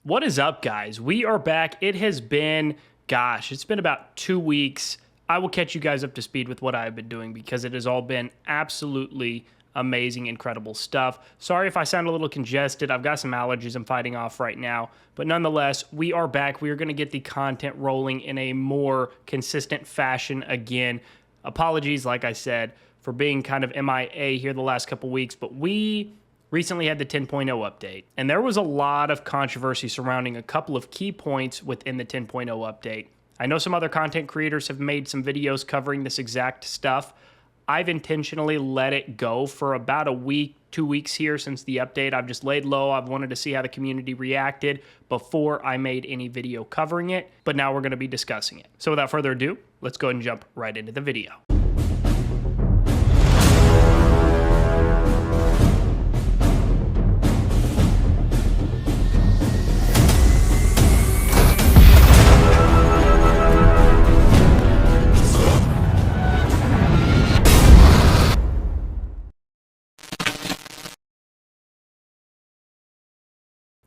What is up, guys? We are back. It has been, it's been about 2 weeks. I will catch you guys up to speed with what I've been doing because it has all been absolutely amazing, incredible stuff. Sorry if I sound a little congested. I've got some allergies I'm fighting off right now. But nonetheless, we are back. We are going to get the content rolling in a more consistent fashion again. Apologies, like I said, for being kind of MIA here the last couple weeks, but we recently had the 10.0 update, and there was a lot of controversy surrounding a couple of key points within the 10.0 update. I know some other content creators have made some videos covering this exact stuff. I've intentionally let it go for about a week, 2 weeks here since the update. I've just laid low. I've wanted to see how the community reacted before I made any video covering it, but now we're going to be discussing it. So without further ado, let's go ahead and jump right into the video.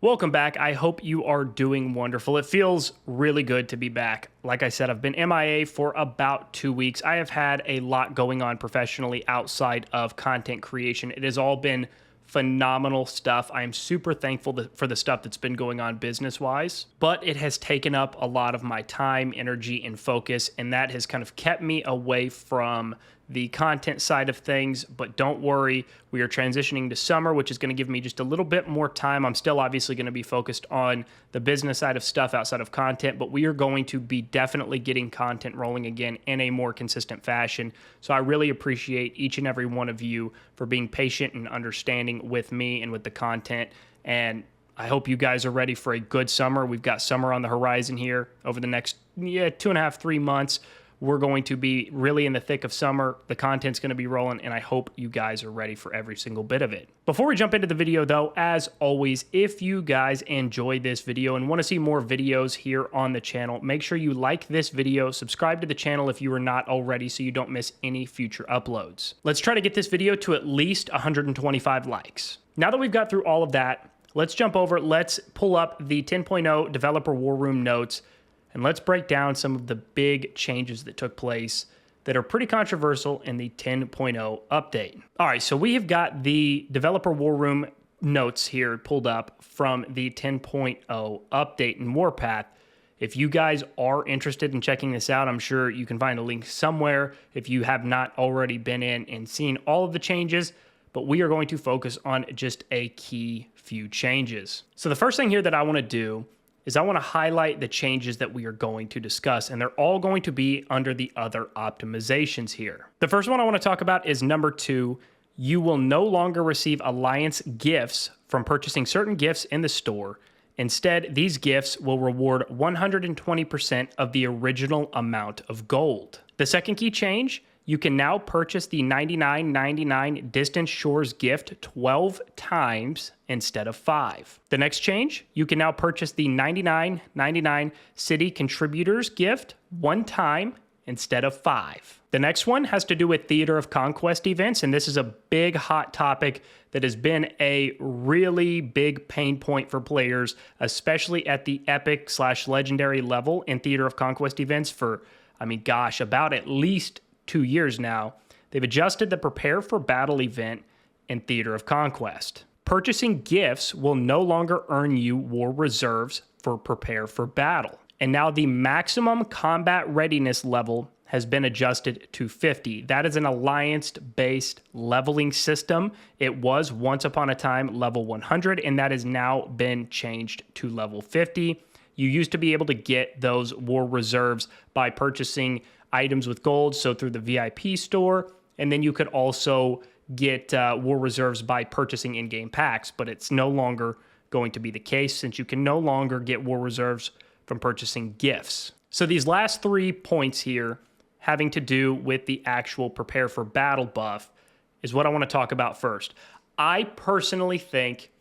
Welcome back. I hope you are doing wonderful. It feels really good to be back. Like I said, I've been MIA for about 2 weeks. I have had a lot going on professionally outside of content creation. It has all been phenomenal stuff. I am super thankful for the stuff that's been going on business-wise, but it has taken up a lot of my time, energy, and focus, and that has kind of kept me away from the content side of things. But don't worry, we are transitioning to summer, which is going to give me just a little bit more time. I'm still obviously going to be focused on the business side of stuff outside of content, but we are going to be definitely getting content rolling again in a more consistent fashion. So I really appreciate each and every one of you for being patient and understanding with me and with the content. And I hope you guys are ready for a good summer. We've got summer on the horizon here over the next 2.5, 3 months. We're going to be really in the thick of summer. The content's going to be rolling, and I hope you guys are ready for every single bit of it. Before we jump into the video, though, as always, if you guys enjoyed this video and want to see more videos here on the channel, make sure you like this video, subscribe to the channel if you are not already so you don't miss any future uploads. Let's try to get this video to at least 125 likes. Now that we've got through all of that, let's jump over. Let's pull up the 10.0 Developer War Room notes, and let's break down some of the big changes that took place that are pretty controversial in the 10.0 update. All right, so we have got the Developer War Room notes here pulled up from the 10.0 update in Warpath. If you guys are interested in checking this out, I'm sure you can find a link somewhere if you have not already been in and seen all of the changes, but we are going to focus on just a key few changes. So the first thing here that I want to do is I want to highlight the changes that we are going to discuss, and they're all going to be under the other optimizations here. The first one I want to talk about is number 2. You will no longer receive Alliance gifts from purchasing certain gifts in the store. Instead, these gifts will reward 120% of the original amount of gold. The second key change, you can now purchase the $99.99 Distant Shores gift 12 times instead of 5. The next change, you can now purchase the $99.99 City Contributors gift 1 time instead of 5. The next one has to do with Theater of Conquest events, and this is a big hot topic that has been a really big pain point for players, especially at the epic/legendary level in Theater of Conquest events for, about at least 2 years now. They've adjusted the Prepare for Battle event in Theater of Conquest. Purchasing gifts will no longer earn you war reserves for Prepare for Battle. And now the maximum combat readiness level has been adjusted to 50. That is an alliance-based leveling system. It was once upon a time level 100, and that has now been changed to level 50. You used to be able to get those war reserves by purchasing items with gold, so through the VIP store, and then you could also get war reserves by purchasing in-game packs, but it's no longer going to be the case since you can no longer get war reserves from purchasing gifts. So these last 3 points here having to do with the actual Prepare for Battle buff is what I want to talk about first. I personally think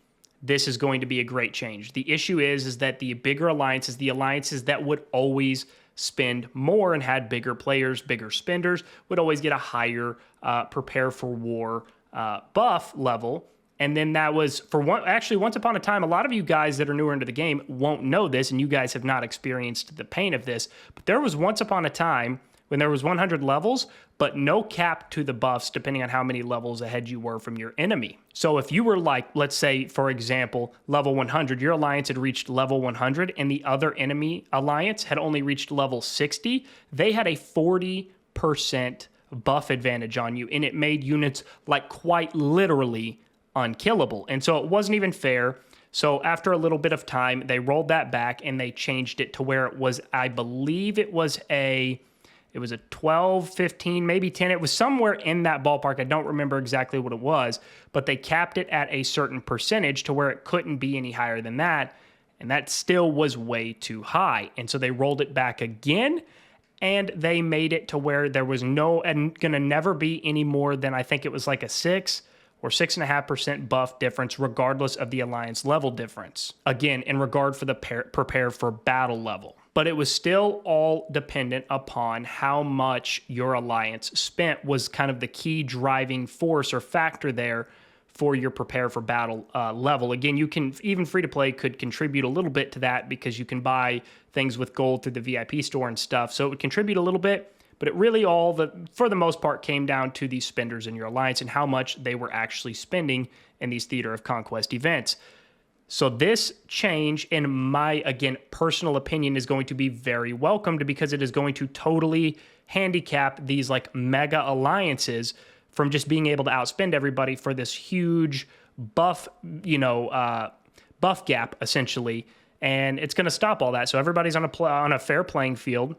this is going to be a great change. The issue is that the bigger alliances, the alliances that would always spend more and had bigger players, bigger spenders, would always get a higher Prepare for War buff level. And then that was for once upon a time, a lot of you guys that are newer into the game won't know this, and you guys have not experienced the pain of this, but there was once upon a time when there was 100 levels, but no cap to the buffs depending on how many levels ahead you were from your enemy. So if you were like, let's say, for example, level 100, your alliance had reached level 100 and the other enemy alliance had only reached level 60, they had a 40% buff advantage on you, and it made units like quite literally unkillable. And so it wasn't even fair. So after a little bit of time, they rolled that back and they changed it to where it was, I believe it was a 12, 15, maybe 10. It was somewhere in that ballpark. I don't remember exactly what it was, but they capped it at a certain percentage to where it couldn't be any higher than that. And that still was way too high. And so they rolled it back again, and they made it to where there was going to never be any more than, I think it was like a 6 or 6.5% buff difference, regardless of the alliance level difference. Again, in regard for the prepare for battle level. But it was still all dependent upon how much your alliance spent was kind of the key driving force or factor there for your prepare for battle level. Again, you can, even free to play could contribute a little bit to that because you can buy things with gold through the VIP store and stuff. So it would contribute a little bit, but it really for the most part, came down to the spenders in your alliance and how much they were actually spending in these Theater of Conquest events. So this change, in my, again, personal opinion, is going to be very welcomed because it is going to totally handicap these like mega alliances from just being able to outspend everybody for this huge buff, buff gap, essentially. And it's going to stop all that. So everybody's on a fair playing field.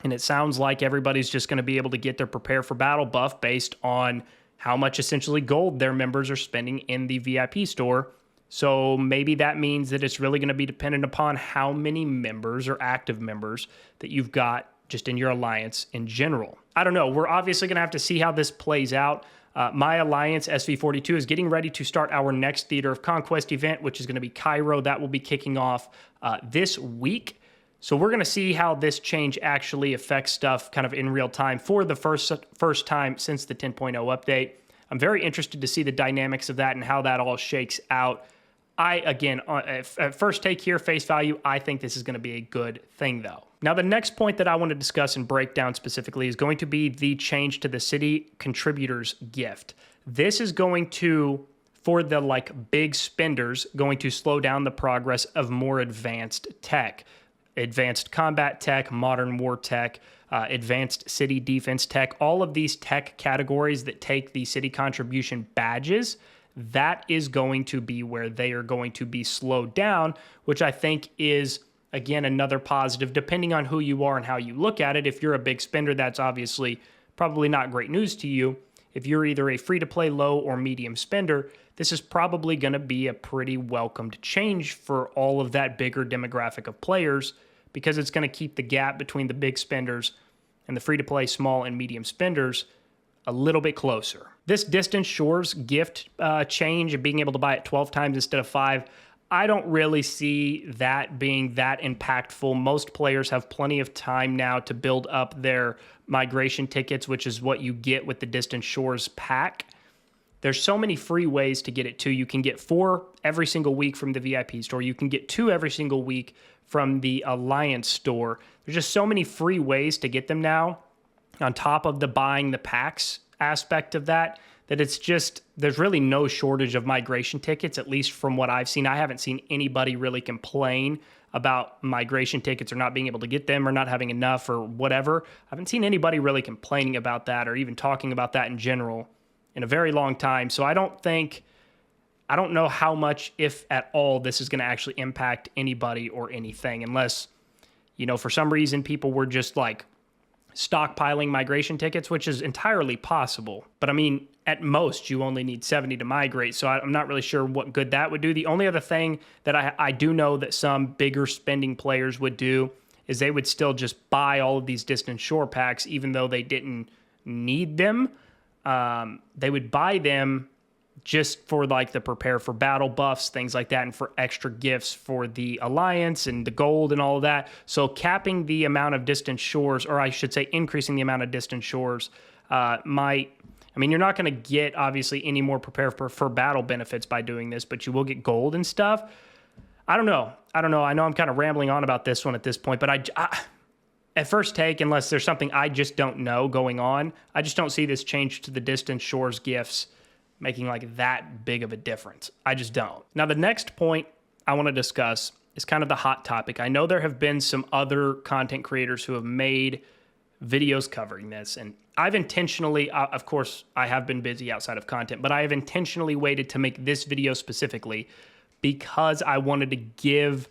And it sounds like everybody's just going to be able to get their prepare for battle buff based on how much essentially gold their members are spending in the VIP store. So maybe that means that it's really going to be dependent upon how many members or active members that you've got just in your alliance in general. I don't know. We're obviously going to have to see how this plays out. My alliance, SV42, is getting ready to start our next Theater of Conquest event, which is going to be Cairo. That will be kicking off this week. So we're going to see how this change actually affects stuff kind of in real time for the first time since the 10.0 update. I'm very interested to see the dynamics of that and how that all shakes out. At first take here, face value, I think this is going to be a good thing, though. Now, the next point that I want to discuss and break down specifically is going to be the change to the city contributors gift. This is going to, for the big spenders, going to slow down the progress of more advanced tech. Advanced combat tech, modern war tech, advanced city defense tech, all of these tech categories that take the city contribution badges, that is going to be where they are going to be slowed down, which I think is, again, another positive, depending on who you are and how you look at it. If you're a big spender, that's obviously probably not great news to you. If you're either a free-to-play low or medium spender, this is probably going to be a pretty welcomed change for all of that bigger demographic of players because it's going to keep the gap between the big spenders and the free-to-play small and medium spenders a little bit closer. This Distant Shores gift change and being able to buy it 12 times instead of 5, I don't really see that being that impactful. Most players have plenty of time now to build up their migration tickets, which is what you get with the Distant Shores pack. There's so many free ways to get it too. You can get 4 every single week from the VIP store. You can get 2 every single week from the Alliance store. There's just so many free ways to get them now, on top of the buying the packs aspect of that it's just, there's really no shortage of migration tickets, at least from what I've seen. I haven't seen anybody really complain about migration tickets or not being able to get them or not having enough or whatever. I haven't seen anybody really complaining about that or even talking about that in general in a very long time. So I don't know how much, if at all, this is going to actually impact anybody or anything, unless, for some reason people were just stockpiling migration tickets, which is entirely possible. But I mean, at most, you only need 70 to migrate, so I'm not really sure what good that would do. The only other thing that I do know that some bigger spending players would do is they would still just buy all of these Distant Shore packs, even though they didn't need them. They would buy them just for the prepare for battle buffs, things like that, and for extra gifts for the Alliance and the gold and all of that. So capping the amount of Distant Shores, or I should say increasing the amount of Distant Shores, might I mean, you're not going to get, obviously, any more prepared for battle benefits by doing this, but you will get gold and stuff. I don't know. I know I'm kind of rambling on about this one at this point, but I at first take, unless there's something I just don't know going on, I just don't see this change to the Distant Shores gifts making like that big of a difference. I just don't. Now, the next point I want to discuss is kind of the hot topic. I know there have been some other content creators who have made videos covering this, and I've intentionally, of course, I have been busy outside of content, but I have intentionally waited to make this video specifically because I wanted to give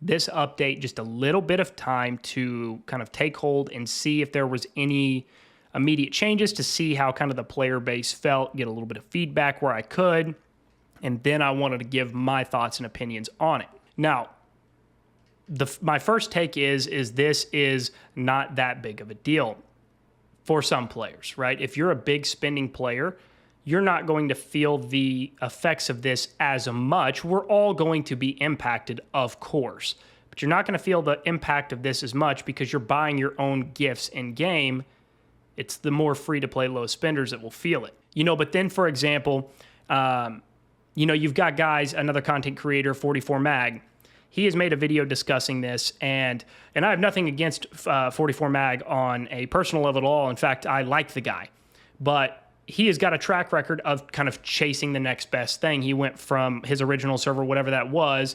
this update just a little bit of time to kind of take hold and see if there was any immediate changes, to see how kind of the player base felt, get a little bit of feedback where I could, and then I wanted to give my thoughts and opinions on it. Now, my first take is this is not that big of a deal for some players, right? If you're a big spending player, you're not going to feel the effects of this as much. We're all going to be impacted, of course, but you're not going to feel the impact of this as much because you're buying your own gifts in game. It's the more free-to-play low spenders that will feel it. But then, for example, you've got guys, another content creator, 44mag. He has made a video discussing this, and I have nothing against 44mag on a personal level at all. In fact, I like the guy. But he has got a track record of kind of chasing the next best thing. He went from his original server, whatever that was,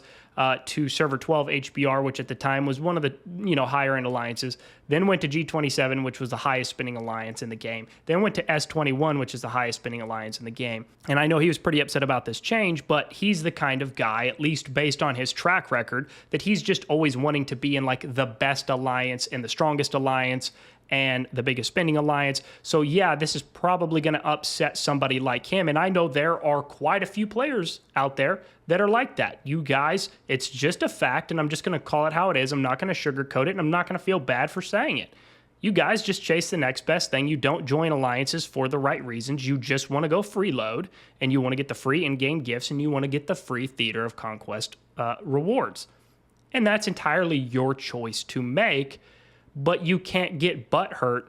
to server 12 HBR, which at the time was one of the higher end alliances. Then went to G27, which was the highest spending alliance in the game. Then went to S21, which is the highest spending alliance in the game. And I know he was pretty upset about this change, but he's the kind of guy, at least based on his track record, that he's just always wanting to be in like the best alliance and the strongest alliance and the biggest spending alliance. So yeah, this is probably going to upset somebody like him. And I know there are quite a few players out there that are like that. You guys, it's just a fact, and I'm just going to call it how it is. I'm not going to sugarcoat it, and I'm not going to feel bad for saying it. You guys just chase the next best thing. You don't join alliances for the right reasons. You just want to go freeload, and you want to get the free in-game gifts, and you want to get the free Theater of Conquest rewards. And that's entirely your choice to make, but you can't get butthurt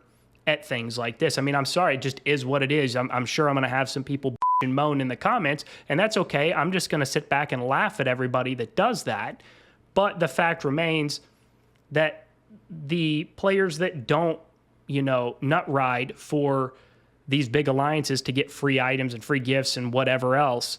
at things like this. I mean, I'm sorry, it just is what it is. I'm sure I'm going to have some people and moan in the comments, and that's okay. I'm just going to sit back and laugh at everybody that does that. But the fact remains that the players that don't, nut ride for these big alliances to get free items and free gifts and whatever else,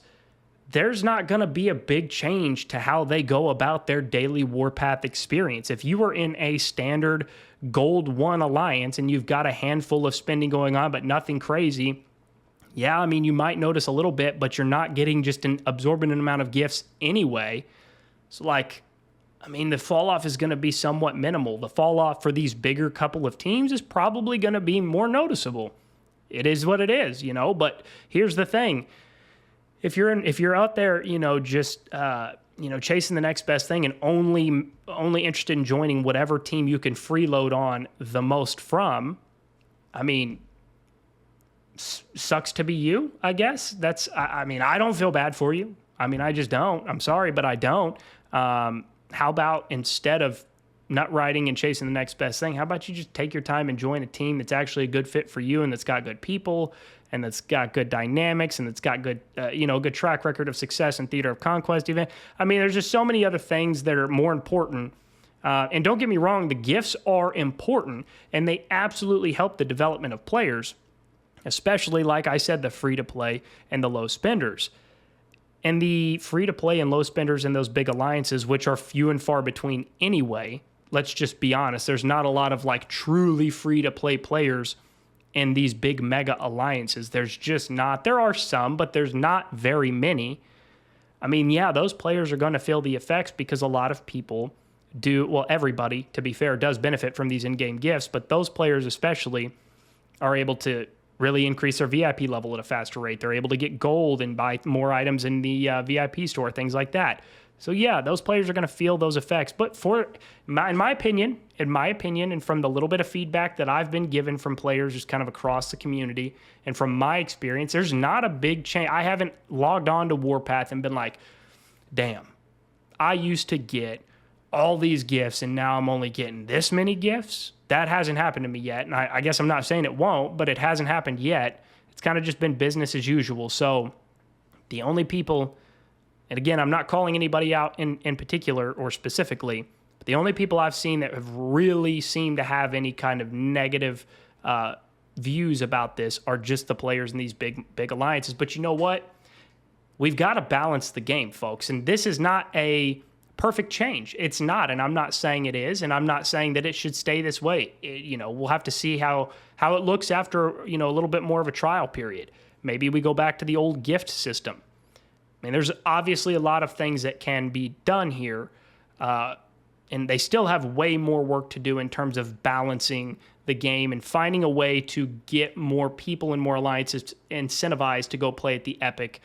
there's not going to be a big change to how they go about their daily Warpath experience. If you are in a standard Gold 1 alliance and you've got a handful of spending going on, but nothing crazy, yeah, I mean, you might notice a little bit, but you're not getting just an absorbent amount of gifts anyway. So, the fall off is going to be somewhat minimal. The fall off for these bigger couple of teams is probably going to be more noticeable. It is what it is, but here's the thing. If you're out there, just chasing the next best thing and only interested in joining whatever team you can freeload on the most from, I mean, sucks to be you, I guess. I don't feel bad for you. I mean, I just don't. I'm sorry, but I don't. How about instead of nut riding and chasing the next best thing, how about you just take your time and join a team that's actually a good fit for you and that's got good people and that's got good dynamics and that's got good, good track record of success in Theater of Conquest even. I mean, there's just so many other things that are more important. And don't get me wrong, the gifts are important and they absolutely help the development of players, especially, like I said, the free-to-play and the low spenders. And the free-to-play and low spenders in those big alliances, which are few and far between anyway, let's just be honest, there's not a lot of truly free-to-play players in these big mega alliances. There's just not. There are some, but there's not very many. I mean, yeah, those players are going to feel the effects because a lot of people do, well, everybody, to be fair, does benefit from these in-game gifts, but those players especially are able to really increase their VIP level at a faster rate. They're able to get gold and buy more items in the VIP store, things like that. So yeah, those players are going to feel those effects. But in my opinion, and from the little bit of feedback that I've been given from players just kind of across the community, and from my experience, there's not a big change. I haven't logged on to Warpath and been like, damn, I used to get all these gifts and now I'm only getting this many gifts. That hasn't happened to me yet. And I guess I'm not saying it won't, but it hasn't happened yet. it's kind of just been business as usual. So the only people, and again, I'm not calling anybody out in particular or specifically, but the only people I've seen that have really seemed to have any kind of negative views about this are just the players in these big alliances. But you know what? We've got to balance the game, folks. And this is not a perfect change. It's not, and I'm not saying it is, and I'm not saying that it should stay this way. We'll have to see how it looks after, a little bit more of a trial period. Maybe we go back to the old gift system. I mean, there's obviously a lot of things that can be done here, and they still have way more work to do in terms of balancing the game and finding a way to get more people and more alliances incentivized to go play at the epic,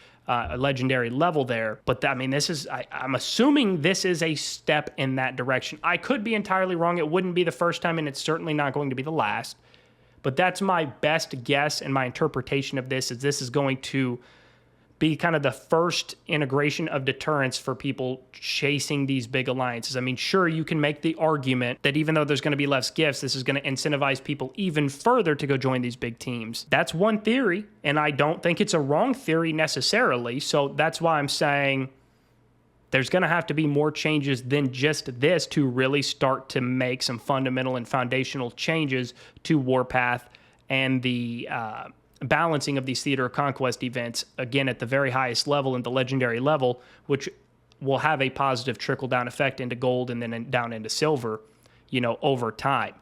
legendary level there. But I'm assuming this is a step in that direction. I could be entirely wrong. It wouldn't be the first time, and it's certainly not going to be the last. But that's my best guess, and my interpretation of this is going to be kind of the first integration of deterrence for people chasing these big alliances. I mean, sure, you can make the argument that even though there's going to be less gifts, this is going to incentivize people even further to go join these big teams. That's one theory, and I don't think it's a wrong theory necessarily. So that's why I'm saying there's going to have to be more changes than just this to really start to make some fundamental and foundational changes to Warpath and the balancing of these Theater of Conquest events, again, at the very highest level and the legendary level, which will have a positive trickle-down effect into gold and then down into silver, over time.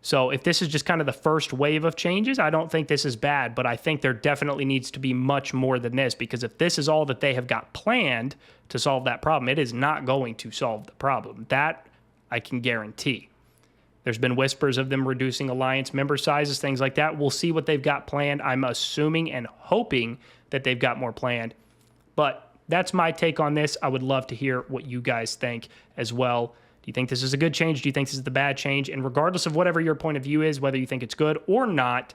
So if this is just kind of the first wave of changes, I don't think this is bad, but I think there definitely needs to be much more than this, because if this is all that they have got planned to solve that problem, it is not going to solve the problem. That I can guarantee. There's been whispers of them reducing alliance member sizes, things like that. We'll see what they've got planned. I'm assuming and hoping that they've got more planned. But that's my take on this. I would love to hear what you guys think as well. Do you think this is a good change? Do you think this is the bad change? And regardless of whatever your point of view is, whether you think it's good or not,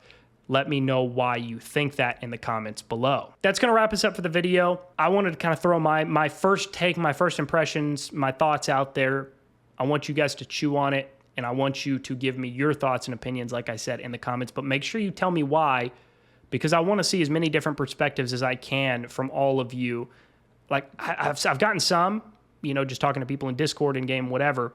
let me know why you think that in the comments below. That's going to wrap us up for the video. I wanted to kind of throw my first take, my first impressions, my thoughts out there. I want you guys to chew on it. And I want you to give me your thoughts and opinions, like I said, in the comments. But make sure you tell me why, because I want to see as many different perspectives as I can from all of you. Like, I've gotten some, just talking to people in Discord, in game, whatever.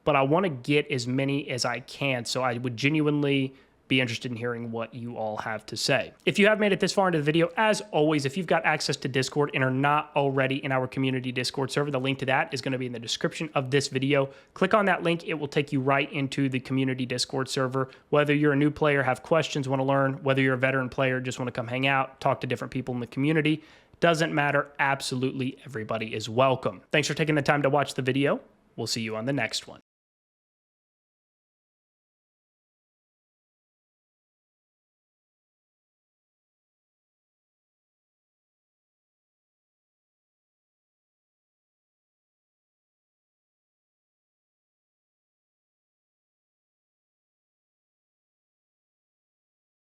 But I want to get as many as I can. So I would genuinely be interested in hearing what you all have to say. If you have made it this far into the video, as always, if you've got access to Discord and are not already in our community Discord server, the link to that is going to be in the description of this video. Click on that link. It will take you right into the community Discord server. Whether you're a new player, have questions, want to learn, whether you're a veteran player, just want to come hang out, talk to different people in the community, doesn't matter. Absolutely everybody is welcome. Thanks for taking the time to watch the video. We'll see you on the next one.